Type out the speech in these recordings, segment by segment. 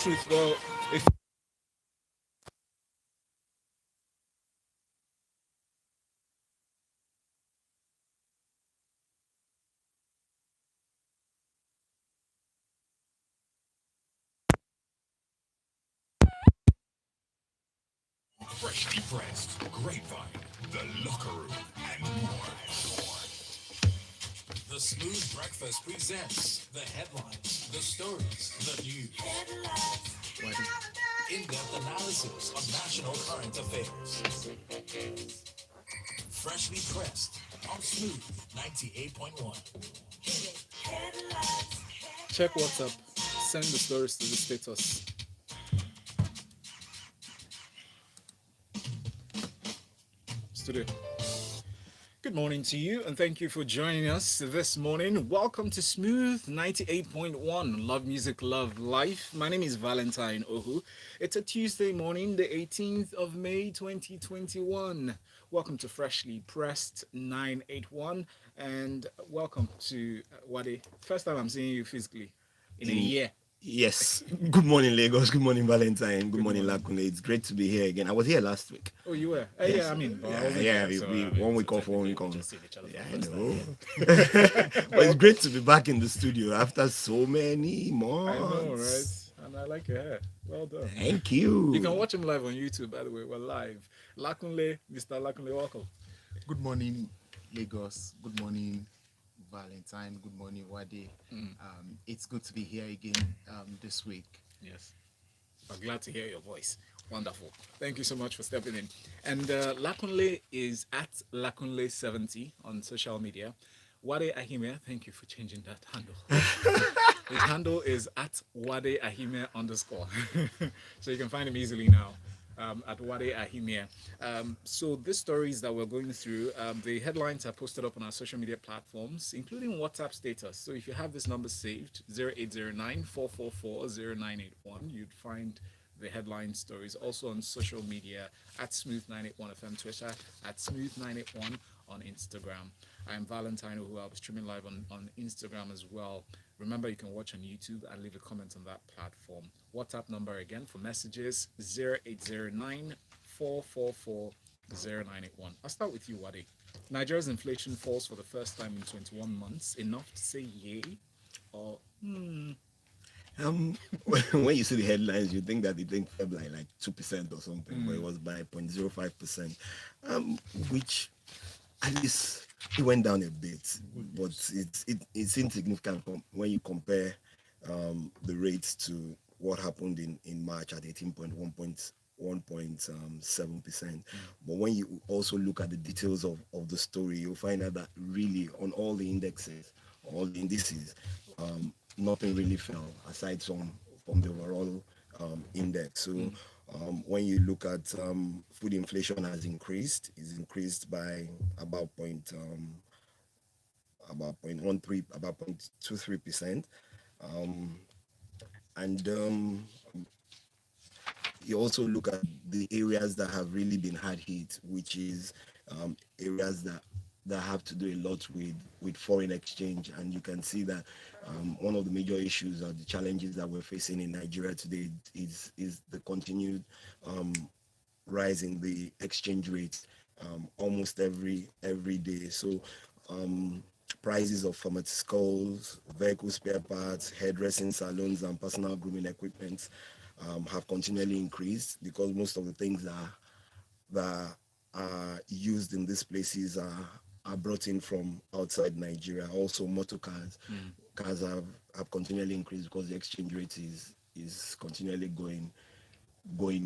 truth. Well, if Freshly pressed, grapevine, the locker room, and more. The Smooth Breakfast presents the headlines, the stories, the news, in-depth analysis of national current affairs. Freshly pressed on Smooth 98.1. check WhatsApp, send the stories to the status. Studio. Good morning to you, and thank you for joining us this morning. Welcome to Smooth 98.1 Love Music, Love Life. My name is Valentine Ohu. It's a Tuesday morning, the 18th of May 2021. Welcome to Freshly Pressed 981, and welcome to Wade. First time I'm seeing you physically in a in year. Yes. Good morning, Lagos. Good morning, Valentine. Good Good morning, morning. Lakune. It's great to be here again. I was here last week. Oh, you were? Yeah, Yes. I mean, but I Yeah, wasn't yeah. here, so We I mean, 1 week so off, 1 technically week we on. just seen each other Yeah, for I the first know. time. But it's great to be back in the studio after so many I know, right? months. And I like your hair. Well done. Thank You can you. watch him live on YouTube, by the way. We're live. Lakunle, Mr. Lakunle, welcome. Good morning, Lagos. Good morning, Valentine. Good morning, Wade. It's good to be here again this week. Yes. I'm glad to hear your voice. Wonderful. Thank you so much for stepping in. And Lakunle is at Lakunle70 on social media. Wade Ahime, thank you for changing that handle. His handle is at Wade Ahime underscore. So you can find him easily now. At Wade Ahimia. So these stories that we're going through, the headlines are posted up on our social media platforms, including WhatsApp status. So if you have this number saved, 0809 444 0981, you'd find the headline stories. Also on social media at Smooth981FM Twitter, at Smooth981 on Instagram. I'm Valentino, who I'll be streaming live on Instagram as well. Remember, you can watch on YouTube and leave a comment on that platform. WhatsApp number again for messages 0809 444 0981. I'll start with you, Wadi. Nigeria's inflation falls for the first time in 21 months. Enough to say yay or Um, when you see the headlines, you think that it think fell by like 2% or something, but it was by 0.05%, which at least it went down a bit, but it's insignificant when you compare the rates to what happened in March at 1.7%. But when you also look at the details of the story, you'll find out that really on all the indexes, all the indices, nothing really fell aside from the overall index. So when you look at food inflation has increased, it's increased by about about 0.13, about 0.23%. And you also look at the areas that have really been hard hit, which is areas that have to do a lot with foreign exchange. And you can see that one of the major issues or the challenges that we're facing in Nigeria today is the continued rise in the exchange rate almost every day. So prices of pharmaceuticals, vehicle spare parts, hairdressing salons, and personal grooming equipment have continually increased because most of the things that are used in these places are brought in from outside Nigeria. Also, motor cars have continually increased because the exchange rate is continually going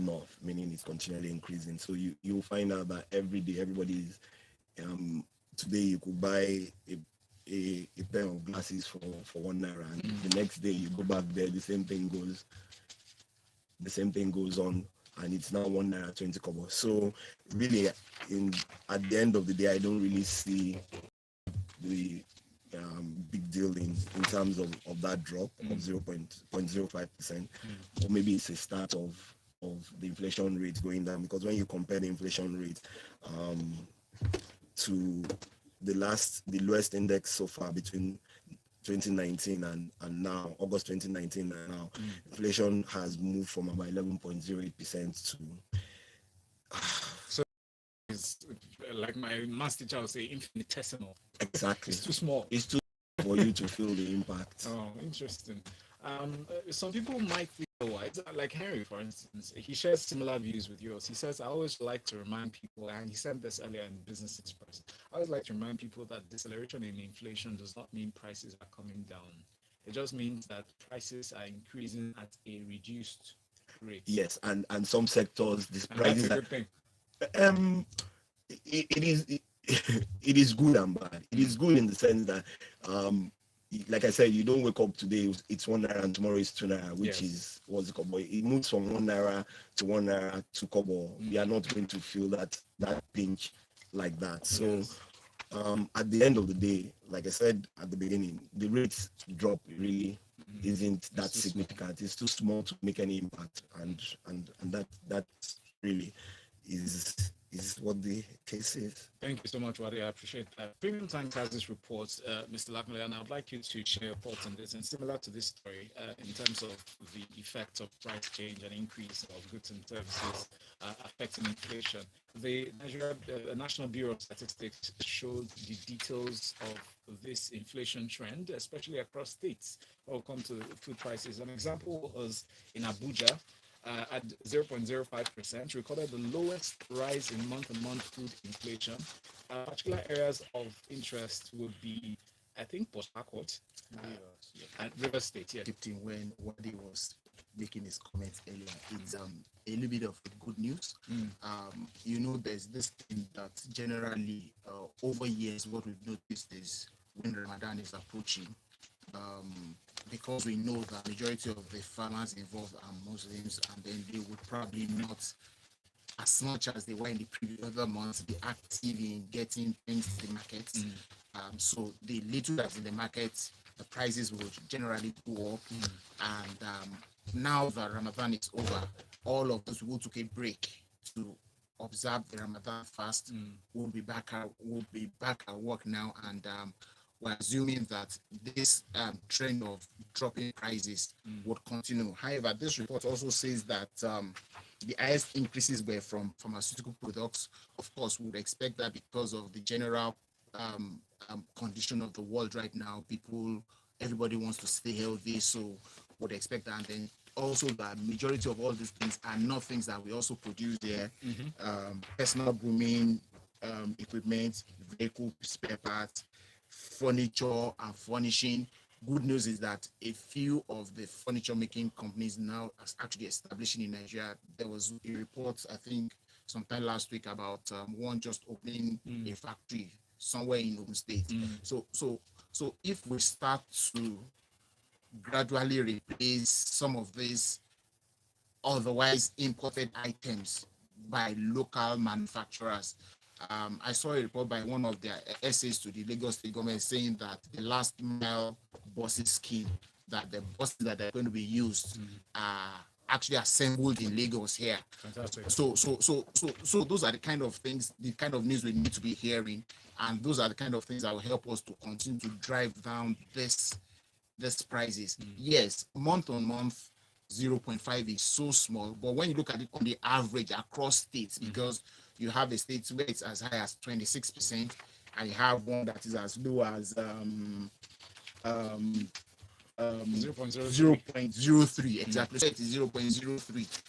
north, meaning it's continually increasing. So you'll find out that every day everybody is today you could buy a pair of glasses for 1 naira, and the next day you go back there, the same thing goes on, and it's now 1 naira 20 kobo. So really, in at the end of the day, I don't really see the big deal in terms of that drop of 0.05%, or maybe it's a start of the inflation rate going down, because when you compare the inflation rate to the lowest index so far between 2019 and now, August 2019 and now, inflation has moved from about 11.08% to It's like my math teacher would say, infinitesimal. exactly. It's too small. It's too for you to feel the impact. Oh, interesting. Some people might think otherwise. Like Henry, for instance, he shares similar views with yours. He says, I always like to remind people, and he said this earlier in Business Express, I always like to remind people that deceleration in inflation does not mean prices are coming down. It just means that prices are increasing at a reduced rate. Yes, and some sectors, these And that's prices a are, good thing. it is it is good and bad. It is good in the sense that like I said, you don't wake up today, it's 1 naira and tomorrow it's 2 naira, which is what's it called? But it moves from 1 naira to 1 naira to kobo. You are not going to feel that pinch like that. So at the end of the day, like I said at the beginning, the rates drop really isn't that significant. It's too small to make any impact, and that really is what the case is. Thank you so much, Wadi. I appreciate that. Premium Times has this report, Mr. Lakunle, and I'd like you to share your thoughts on this. And similar to this story, in terms of the effect of price change and increase of goods and services affecting inflation, the National Bureau of Statistics showed the details of this inflation trend, especially across states. When it comes to food prices, an example was in Abuja. At 0.05%, recorded the lowest rise in month-on-month food inflation. Particular areas of interest would be, I think, Port Harcourt and River State. Yeah. When Wadi was making his comments earlier, it's a little bit of good news. You know, there's this thing that generally over years, what we've noticed is when Ramadan is approaching, because we know that majority of the farmers involved are Muslims, and then they would probably not, as much as they were in the previous other months, be active in getting things to the market. So the little that's in the market, the prices will generally go up. And now that Ramadan is over, all of us who took a break to observe the Ramadan fast will be back at work now, and we're assuming that this trend of dropping prices would continue. However, this report also says that the highest increases were from pharmaceutical products. Of course, we would expect that because of the general condition of the world right now. Everybody wants to stay healthy, so would expect that. And then also the majority of all these things are not things that we also produce there. Personal grooming equipment, vehicle spare parts, furniture and furnishing. Good news is that a few of the furniture making companies now are actually establishing in Nigeria. There was a report, I think, sometime last week about one just opening a factory somewhere in Ogun State. So if we start to gradually replace some of these otherwise imported items by local manufacturers. I saw a report by one of their essays to the Lagos State government saying that the last mile buses scheme, that the buses that are going to be used are actually assembled in Lagos here. Fantastic. So those are the kind of things, the kind of news we need to be hearing, and those are the kind of things that will help us to continue to drive down this prices. Yes, month on month, 0.5 is so small, but when you look at it on the average across states, because you have a state where it's as high as 26%, and you have one that is as low as 0.03. Exactly. So it is 0.03.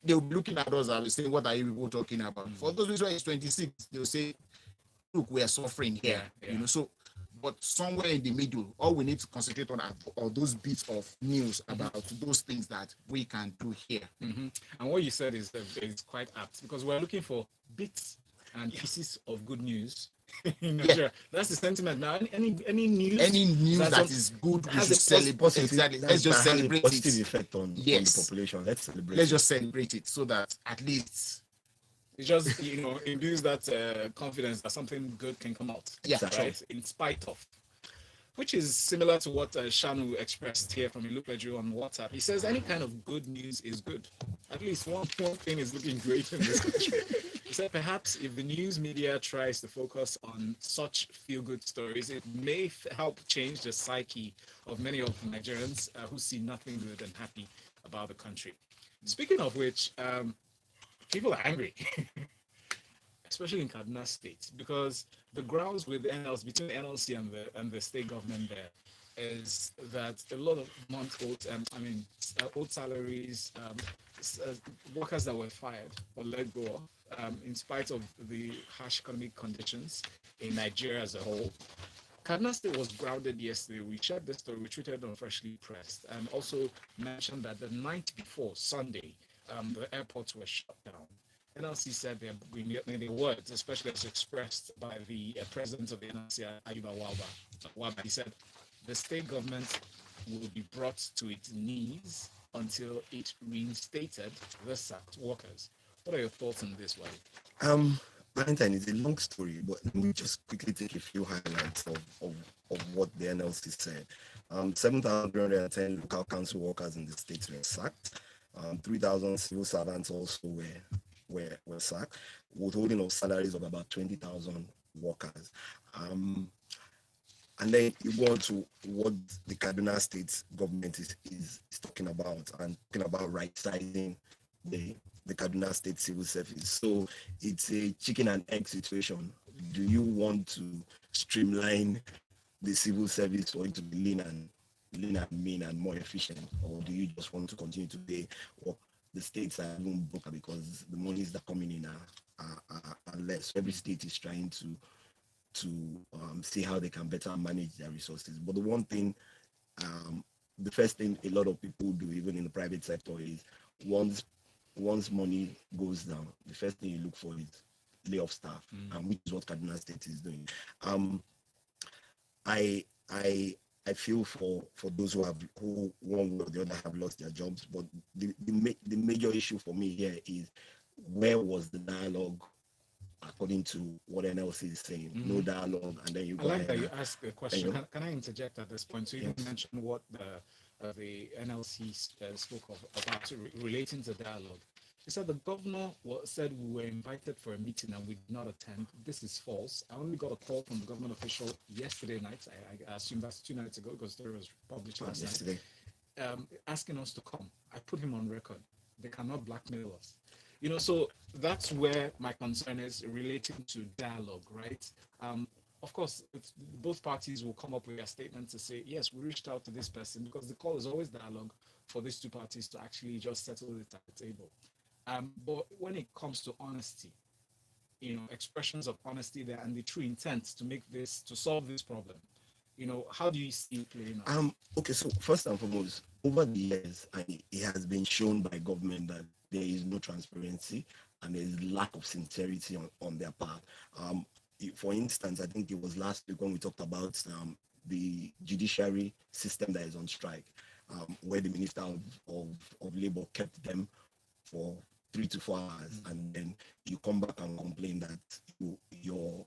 They'll be looking at us and be saying, what are you people talking about? For those who are 26, they'll say, look, we are suffering here. You know, so but somewhere in the middle, all we need to concentrate on are those bits of news about those things that we can do here. And what you said is quite apt, because we're looking for bits and pieces of good news. That's the sentiment now. Any news that is good, we should celebrate. Exactly. Let's just celebrate it. Positive effect on the population. Let's celebrate. Let's just celebrate it so that at least it just induce that confidence that something good can come out. Yeah, right. In spite of, which is similar to what Shanu expressed here from Ilupleju on WhatsApp. He says any kind of good news is good. At least one thing is looking great in this country. He said perhaps if the news media tries to focus on such feel-good stories, it may help change the psyche of many of Nigerians who see nothing good and happy about the country. Speaking of which, people are angry, especially in Kaduna State, because the grounds with NLC between NLC and the state government there is that a lot of month-old, old salaries, workers that were fired or let go of, in spite of the harsh economic conditions in Nigeria as a whole. Kaduna State was grounded yesterday. We shared this story, we tweeted on Freshly Pressed, and also mentioned that the night before Sunday, the airports were shut down. NLC said in their words, especially as expressed by the president of the NLC, Ayuba Waba, he said the state government will be brought to its knees until it reinstated the sacked workers. What are your thoughts on this, Wale? Valentine, is a long story, but let me just quickly take a few highlights of what the NLC said. 7,310 local council workers in the state were sacked. 3,000 civil servants also were sacked, withholding of salaries of about 20,000 workers. And then you go on to what the Kaduna State government is talking about, and talking about right-sizing the Kaduna State civil service. So it's a chicken and egg situation. Do you want to streamline the civil service for it to be lean and mean and more efficient, or do you just want to continue to pay? Or the states are even broker because the monies that are coming in are less. Every state is trying to see how they can better manage their resources. But the one thing, the first thing a lot of people do, even in the private sector, is once money goes down, the first thing you look for is lay off staff, which is what Kaduna State is doing. I feel for those who one way or the other have lost their jobs, but the major issue for me here is, where was the dialogue? According to what NLC is saying, no dialogue, and then you go like that ahead you asked a question. Can I interject at this point? So you mentioned what the NLC spoke about relating to dialogue. He said the governor said we were invited for a meeting and we did not attend. This is false. I only got a call from the government official yesterday night. I assume that's 2 nights ago because the story was published last yesterday, asking us to come. I put him on record. They cannot blackmail us. So that's where my concern is relating to dialogue, right? Of course, both parties will come up with a statement to say, yes, we reached out to this person, because the call is always dialogue for these two parties to actually just settle it at the table. But when it comes to honesty, expressions of honesty there and the true intent to solve this problem, how do you see it playing out? Okay, so first and foremost, over the years, it has been shown by government that there is no transparency and there is lack of sincerity on their part. For instance, I think it was last week when we talked about the judiciary system that is on strike, where the Minister of Labour kept them for 3 to 4 hours, and then you come back and complain that your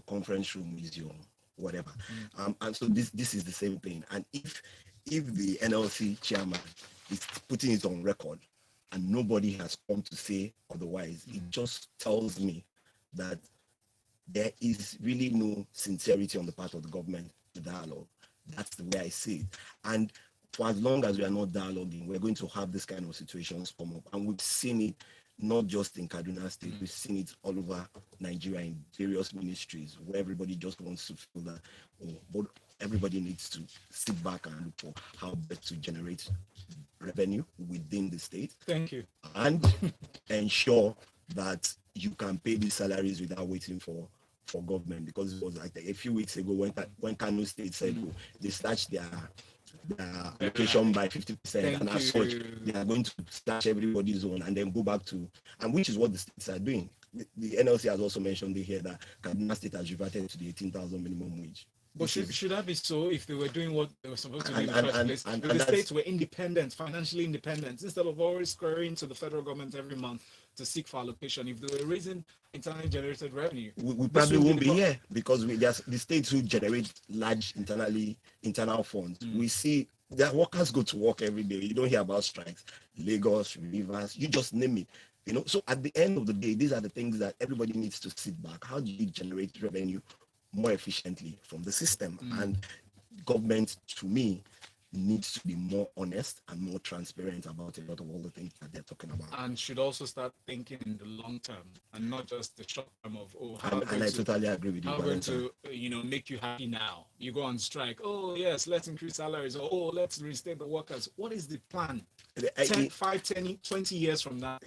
conference room is your whatever. And so this is the same thing. And if the NLC chairman is putting it on record and nobody has come to say otherwise, it just tells me that there is really no sincerity on the part of the government to dialogue. That's the way I see it. And for as long as we are not dialoguing, we're going to have this kind of situations come up. And we've seen it not just in Kaduna State, we've seen it all over Nigeria in various ministries, where everybody just wants to feel that, but everybody needs to sit back and look for how best to generate revenue within the state. Thank you. And ensure that you can pay these salaries without waiting for government, because it was like a few weeks ago when Kano State said they slashed their allocation by 50%, and as such they are going to slash everybody's own and then go back to, and which is what the states are doing. The NLC has also mentioned here that Kaduna State has reverted to the 18,000 minimum wage. But should that be so if they were doing what they were supposed to do in the first place? If the states were independent, financially independent, instead of always scurrying to the federal government every month to seek for allocation, if they were raising internally generated revenue, we probably won't be here, because the states who generate large internal funds, we see their workers go to work every day. You don't hear about strikes. Lagos, Rivers, you just name it. You know, so at the end of the day, these are the things that everybody needs to sit back. How do you generate revenue more efficiently from the system? And government, to me, needs to be more honest and more transparent about a lot of all the things that they're talking about. And should also start thinking in the long term and not just the short term of, oh, how And I totally agree with you, how going Valentine. to make you happy now. You go on strike. Oh yes, let's increase salaries. Or, oh, let's reinstate the workers. What is the plan? 10, 5, 10, 20 years from now?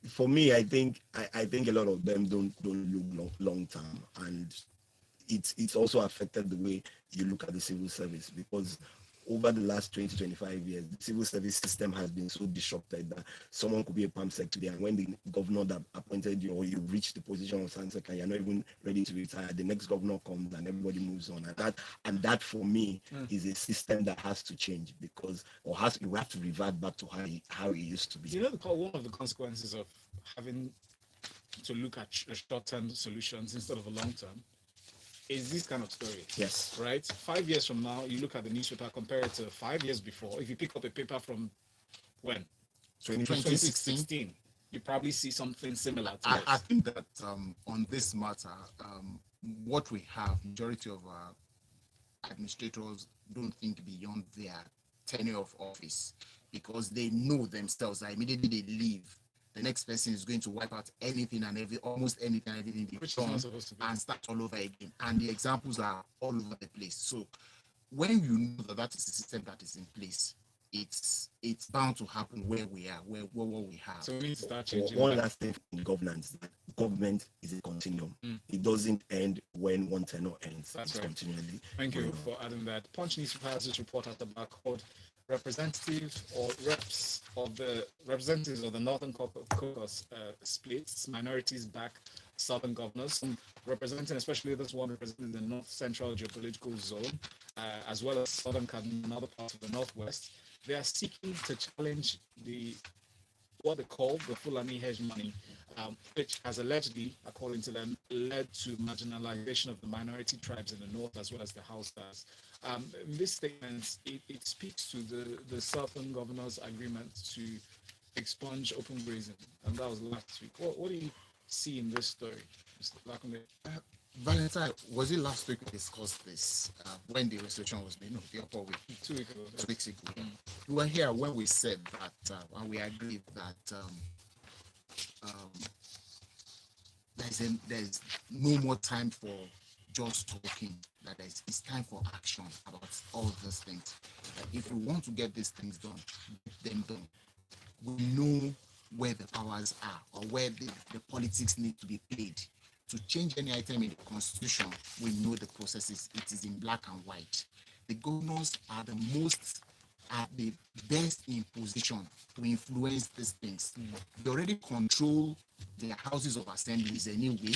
For me, I think a lot of them don't look long term, and it's also affected the way you look at the civil service, because over the last 20-25 years, the civil service system has been so disrupted that someone could be a palm sec today, and when the governor that appointed you, or you reach the position of Sansec and you're not even ready to retire, the next governor comes and everybody moves on. And that for me is a system that has to change, because you have to revert back to how it used to be. You know, one of the consequences of having to look at short-term solutions instead of a long-term is this kind of story. Yes. Right? 5 years from now, you look at the newspaper, compare it to 5 years before. If you pick up a paper from when? 2016. You probably see something similar to I think that on this matter, what we have, majority of our administrators don't think beyond their tenure of office, because they know themselves that immediately they leave, the next person is going to wipe out anything and almost anything and everything they've done and start all over again. And the examples are all over the place. So when you know that is the system that is in place, it's bound to happen where we are, where what we have. So we need to start changing. One last thing in governance: government is a continuum. It doesn't end when one tenure ends. That's it's right. continually. Thank you for adding that. Punch newspaper has this report at the back called representatives of the Northern Caucasus splits, minorities back Southern governors, some representing, especially this one representing the North Central geopolitical zone, as well as Southern Kaduna and other parts of the Northwest. They are seeking to challenge what they call the Fulani hegemony, which has allegedly, according to them, led to marginalization of the minority tribes in the north as well as the Hausas. In this statement, it speaks to the Southern Governors' agreement to expunge open grazing, and that was last week. What do you see in this story, Mr. Lakunde? Valentine, was it last week we discussed this when the resolution was made? No, the upper week. 2 weeks ago. 2 weeks ago. You were here when we said that, and we agreed that there's no more time for just talking. That it's time for action about all these things. If we want to get these things done, get them done. We know where the powers are, or where the politics need to be played. To change any item in the constitution, we know the processes. It is in black and white. The governors are the best in position to influence these things. They already control their houses of assemblies anyway.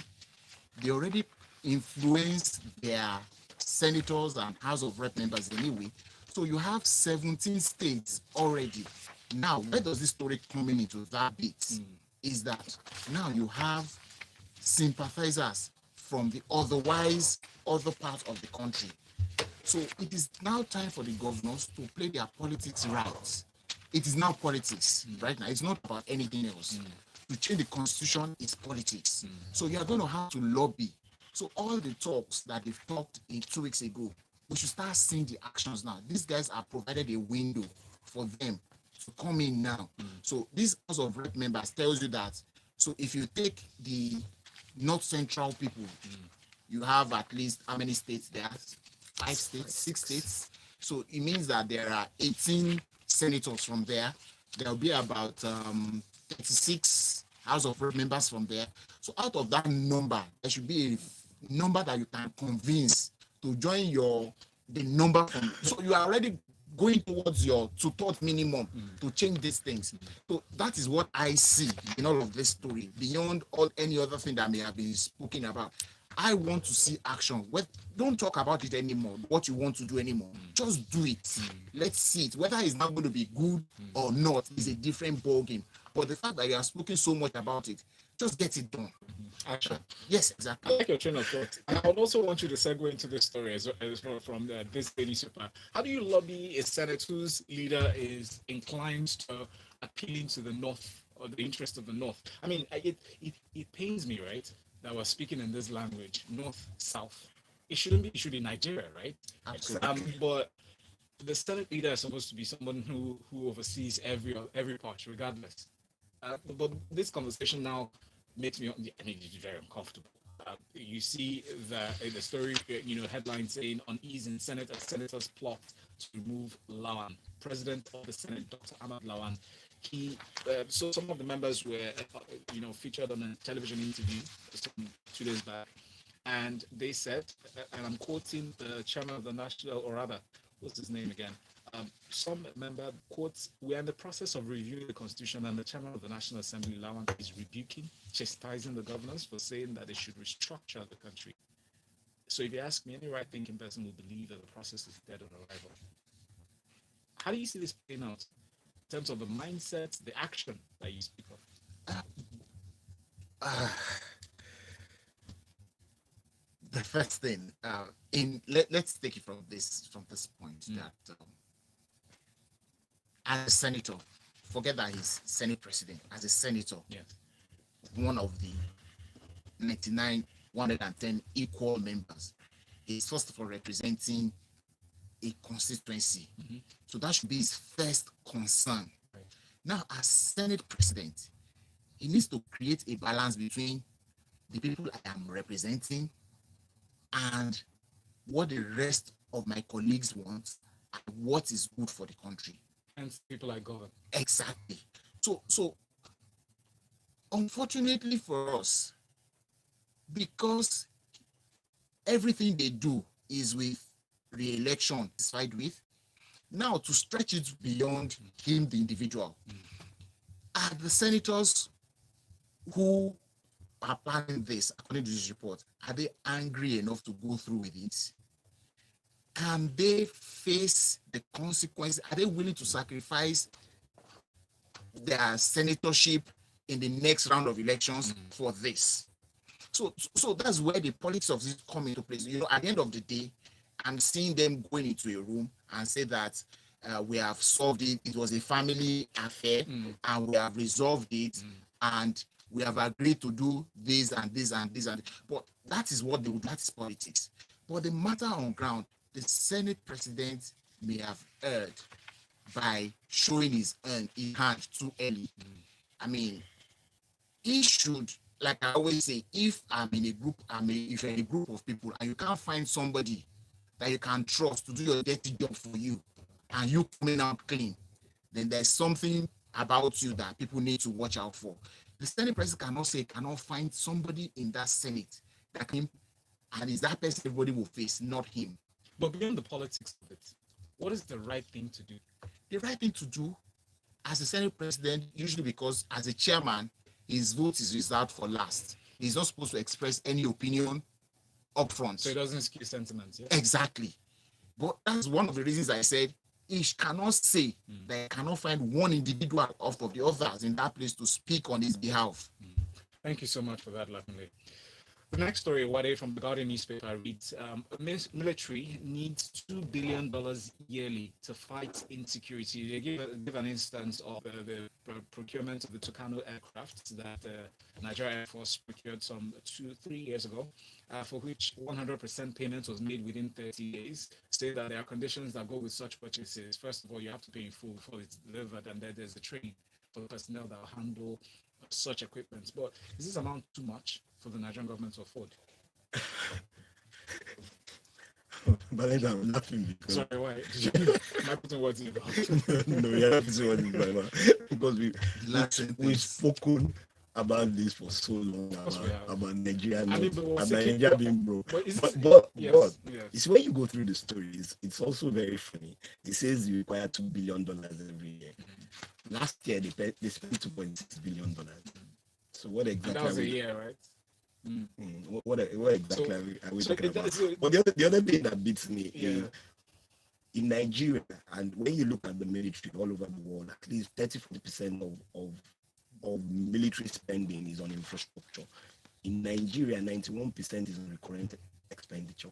They already influence their senators and House of Rep members anyway. So you have 17 states already. Now, where does this story come into that bit? Is that now you have sympathizers from the other part of the country. So it is now time for the governors to play their politics right. It is now politics right now. It's not about anything else. To change the constitution is politics. So you are going to have to lobby. So all the talks that they've talked in 2 weeks ago, we should start seeing the actions now. These guys are provided a window for them to come in now. So this House of Rep members tells you that. So if you take the North Central people, you have at least how many states there? 5 states, 6 states. So it means that there are 18 senators from there. There will be about 36 House of Rep members from there. So out of that number, there should be a number that you can convince to join the number from. So you are already going towards your 2/3 minimum to change these things. So that is what I see in all of this story, beyond any other thing that may have been spoken about. I want to see action. Don't talk about it anymore, what you want to do anymore. Just do it. Let's see it. Whether it's not going to be good or not is a different ballgame. But the fact that you are speaking so much about it, just get it done. Action. Yes, I exactly. like your train of thought. And I would also want you to segue into this story as well from this daily super. How do you lobby a Senate whose leader is inclined to appealing to the North or the interest of the North. I mean, it pains me, right, that we're speaking in this language, North, South. It shouldn't be, it should be Nigeria, right? Absolutely. But the Senate leader is supposed to be someone who oversees every part, regardless. But this conversation now makes me, I mean, it's very uncomfortable. You see the story, headline saying unease in Senate as senators plot to remove Lawan, President of the Senate, Dr. Ahmad Lawan. So some of the members were, featured on a television interview some 2 days back, and they said, and I'm quoting the chairman of the national, or rather, what's his name again? Some member quotes, "We are in the process of reviewing the constitution, and the chairman of the National Assembly, Lawan, is rebuking, chastising the governors for saying that they should restructure the country." So if you ask me, any right-thinking person will believe that the process is dead on arrival. How do you see this playing out in terms of the mindset, the action that you speak of? The first thing, let's take it from this point that as a senator, forget that he's Senate president. As a senator, Yes. one of the 99, 110 equal members, he's first of all representing a constituency. So that should be his first concern. Right. Now, as Senate president, he needs to create a balance between the people I am representing and what the rest of my colleagues want and what is good for the country. And people like Govt. Exactly. So unfortunately for us, because everything they do is with re-election satisfied with, now to stretch it beyond him, the individual, are the senators who are planning this, according to this report, are they angry enough to go through with it? Can they face the consequences? Are they willing to sacrifice their senatorship in the next round of elections for this? So that's where the politics of this come into place. At the end of the day, I'm seeing them going into a room and say that we have solved it. It was a family affair, and we have resolved it, and we have agreed to do this and this and this and this. But that is what they would. That is politics. But the matter on ground, the Senate president may have erred by showing his hand too early. I mean, he should, like I always say, if I'm in a group, if you're in a group of people and you can't find somebody that you can trust to do your dirty job for you, and you coming out clean, then there's something about you that people need to watch out for. The Senate president cannot find somebody in that Senate that can, and is that person everybody will face, not him. But beyond the politics of it, what is the right thing to do? The right thing to do as a Senate president, usually because as a chairman, his vote is reserved for last. He's not supposed to express any opinion up front. So it doesn't skew sentiments, yeah? Exactly. But that's one of the reasons I said he cannot say that he cannot find one individual out of the others in that place to speak on his behalf. Thank you so much for that, Lakunle. The next story, Wade, from the Guardian newspaper reads, military needs $2 billion yearly to fight insecurity. They give an instance of the procurement of the Tucano aircraft that the Nigeria Air Force procured some 2-3 years ago, for which 100% payment was made within 30 days. Say that there are conditions that go with such purchases. First of all, you have to pay in full before it's delivered, and then there's the training for the personnel that will handle such equipment. But is this amount too much for the Nigerian government to afford? But I'm laughing because Sorry, why? Am I putting words in your mouth? no, you're not putting words in my mouth because we've spoken about this for so long about Nigeria, about Nigeria being broke. But yes. It's when you go through the stories, it's also very funny. It says you require $2 billion every year. Last year they spent $2.6 billion. So what exactly? That was a year, right? What exactly are we talking about? But the other thing that beats me is in Nigeria, and when you look at the military all over the world, at least 30-40% of military spending is on infrastructure. In Nigeria, 91% is on recurrent expenditure.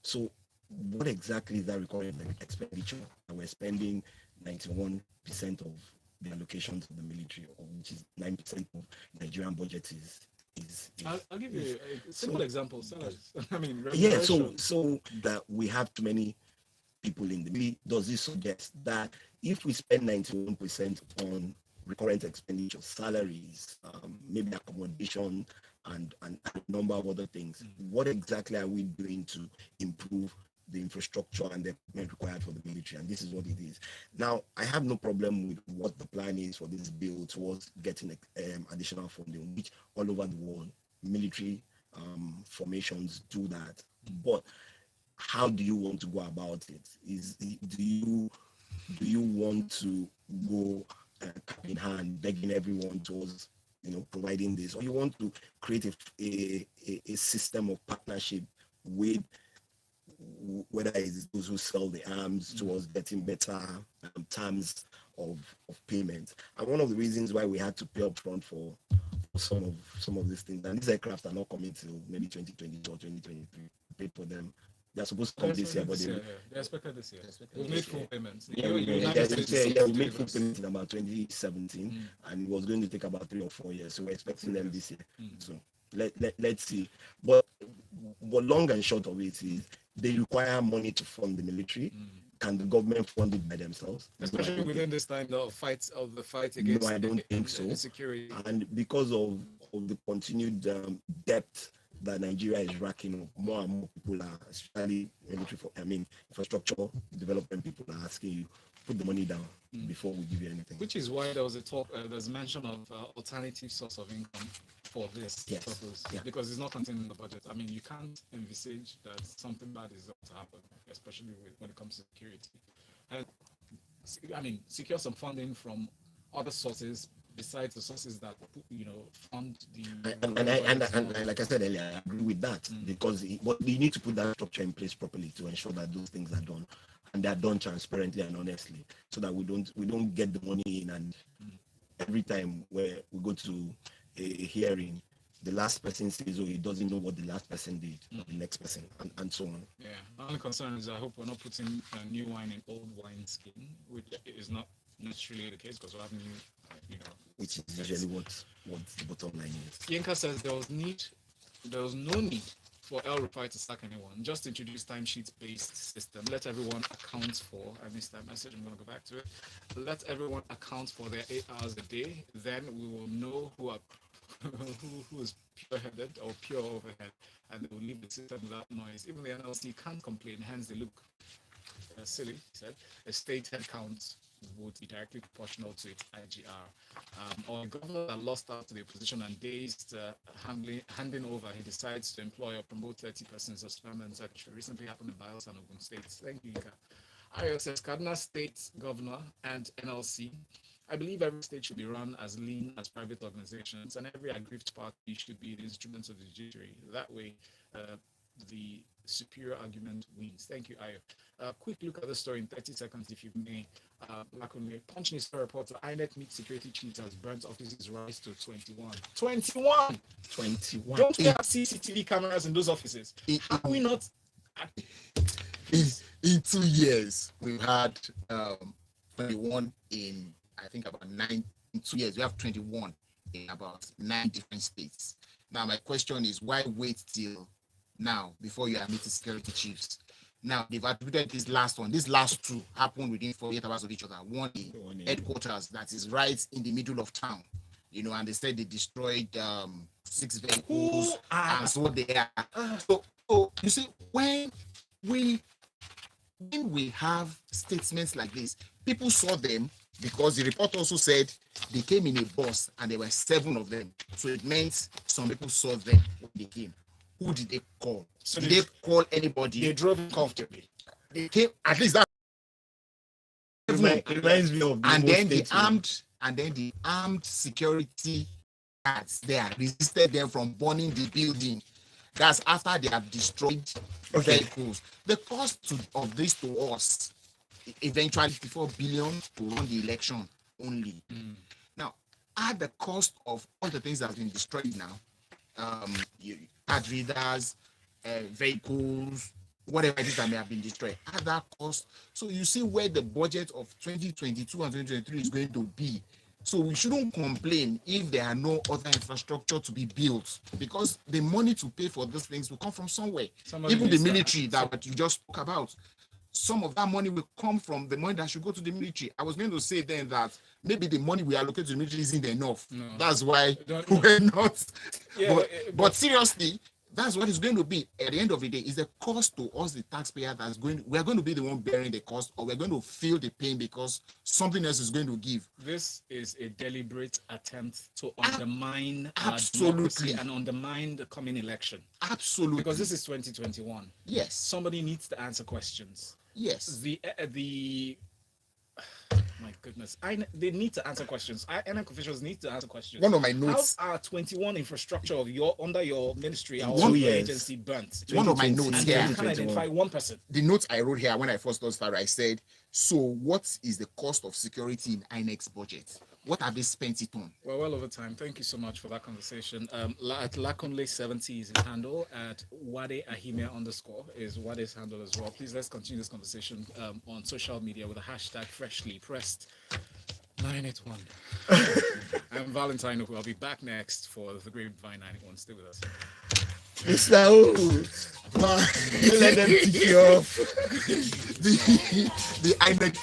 So what exactly is that recurrent expenditure that we're spending 91% the allocation to the military, which is 9% of Nigerian budget is I'll give you a simple example. Salaries. I mean, yeah. remuneration. So that we have too many people in the military, does this suggest that if we spend 91% on recurrent expenditure, salaries, maybe accommodation, and a number of other things, what exactly are we doing to improve the infrastructure and the equipment required for the military? And this is what it is. Now, I have no problem with what the plan is for this bill towards getting additional funding, which all over the world, military formations do that. But how do you want to go about it? Do you want to go cap in hand, begging everyone towards providing this, or you want to create a system of partnership with whether it's those who sell the arms towards getting better terms of payment? And one of the reasons why we had to pay up front for some of these things, and these aircraft are not coming till maybe 2022 or 2023, paid for them. They're supposed to come this year, but they're expected this year. We made full payments. we made full payments in about 2017, and it was going to take about 3 or 4 years. So we're expecting them this year. So let's see. But long and short of it is they require money to fund the military. Can the government fund it by themselves? Especially within this time of the fight against no, I don't think so. Insecurity. And because of the continued depth that Nigeria is racking up, more and more people are, especially infrastructure development people are asking you, put the money down before we give you anything. Which is why there was a talk, there's mention of alternative source of income for this purpose, because it's not contained in the budget. I mean, you can't envisage that something bad is going to happen, especially when it comes to security. And I mean, secure some funding from other sources besides the sources that fund the and like I said earlier, I agree with that, because but you need to put that structure in place properly to ensure that those things are done, and they are done transparently and honestly, so that we don't get the money in, and every time where we go to a hearing, the last person says, oh, he doesn't know what the last person did, or the next person, and so on. Yeah, my only concern is I hope we're not putting new wine in old wine skin, which is not necessarily the case, because we're having which is usually what the bottom line is. Yinka says there was no need for El Rufai to sack anyone. Just introduce timesheet-based system. Let everyone account for. I missed that message. I'm going to go back to it. Let everyone account for their 8 hours a day. Then we will know who is pure-headed or pure overhead, and they will leave the system without noise. Even the NLC can't complain. Hence, they look silly. He said a state head count would be directly proportional to its IGR. Or a governor that lost out to the opposition and dazed handing over, he decides to employ or promote 30 persons as permanent secretary. Recently happened in Bios and Ogun State. Thank you, Ika. Ayo says Kaduna State Governor and NLC. I believe every state should be run as lean as private organizations, and every aggrieved party should be the instrument of the judiciary. That way, the superior argument wins. Thank you, Ayo. Quick look at the story in 30 seconds, if you may. Punch Newspaper reports that INEC meets security chiefs as burnt offices rise to 21. 21! 21. Don't we have CCTV cameras in those offices? How are we not? In 2 years, we've had 21 in, I think, about 9. In 2 years, we have 21 in about 9 different states. Now, my question is, why wait till now before you are meeting security chiefs? Now, they've attributed this last one. These last 2 happened within 48 hours of each other. One in headquarters that is right in the middle of town, and they said they destroyed 6 vehicles and so they are. So you see, when we have statements like this, people saw them because the report also said they came in a bus and there were 7 of them. So it meant some people saw them when they came. Who did they call? So did they call anybody? They drove comfortably. They came, at least that reminds me of and then the armed security guards there resisted them from burning the building. That's after they have destroyed vehicles. The cost of this to us eventually 54 billion to run the election only. Now, add the cost of all the things that have been destroyed now, card readers, vehicles, whatever it is that may have been destroyed at that cost. So you see where the budget of 2022 and 2023 is going to be. So we shouldn't complain if there are no other infrastructure to be built, because the money to pay for these things will come from somewhere. Somebody Even the needs to- military that you just spoke about, some of that money will come from the money that should go to the military. I was going to say then that maybe the money we allocate to the military isn't enough. No. That's why Don't- we're not. Yeah, but seriously, that's what it's going to be. At the end of the day, is the cost to us, the taxpayer, we're going to be the one bearing the cost, or we're going to feel the pain because something else is going to give. This is a deliberate attempt to undermine our Absolutely. democracy and undermine the coming election. Absolutely. Because this is 2021. Yes. Somebody needs to answer questions. Yes. My goodness, they need to answer questions. NLC officials need to answer questions. One of my notes. How are 21 infrastructure of under your ministry or 2 under your years. agency burnt? One of my notes And here. you can identify one person. The notes I wrote here when I first started, I said, so what is the cost of security in INEC's budget? What have they spent it on? Well over time. Thank you so much for that conversation. At Lakunle70 is his handle. At Wade Ahimia _ is Wade's handle as well. Please let's continue this conversation on social media with the hashtag Freshlypressed981. I'm Valentine, who I'll be back next for the Grapevine 91. Stay with us. Mr. O, let them kick you off. The INEC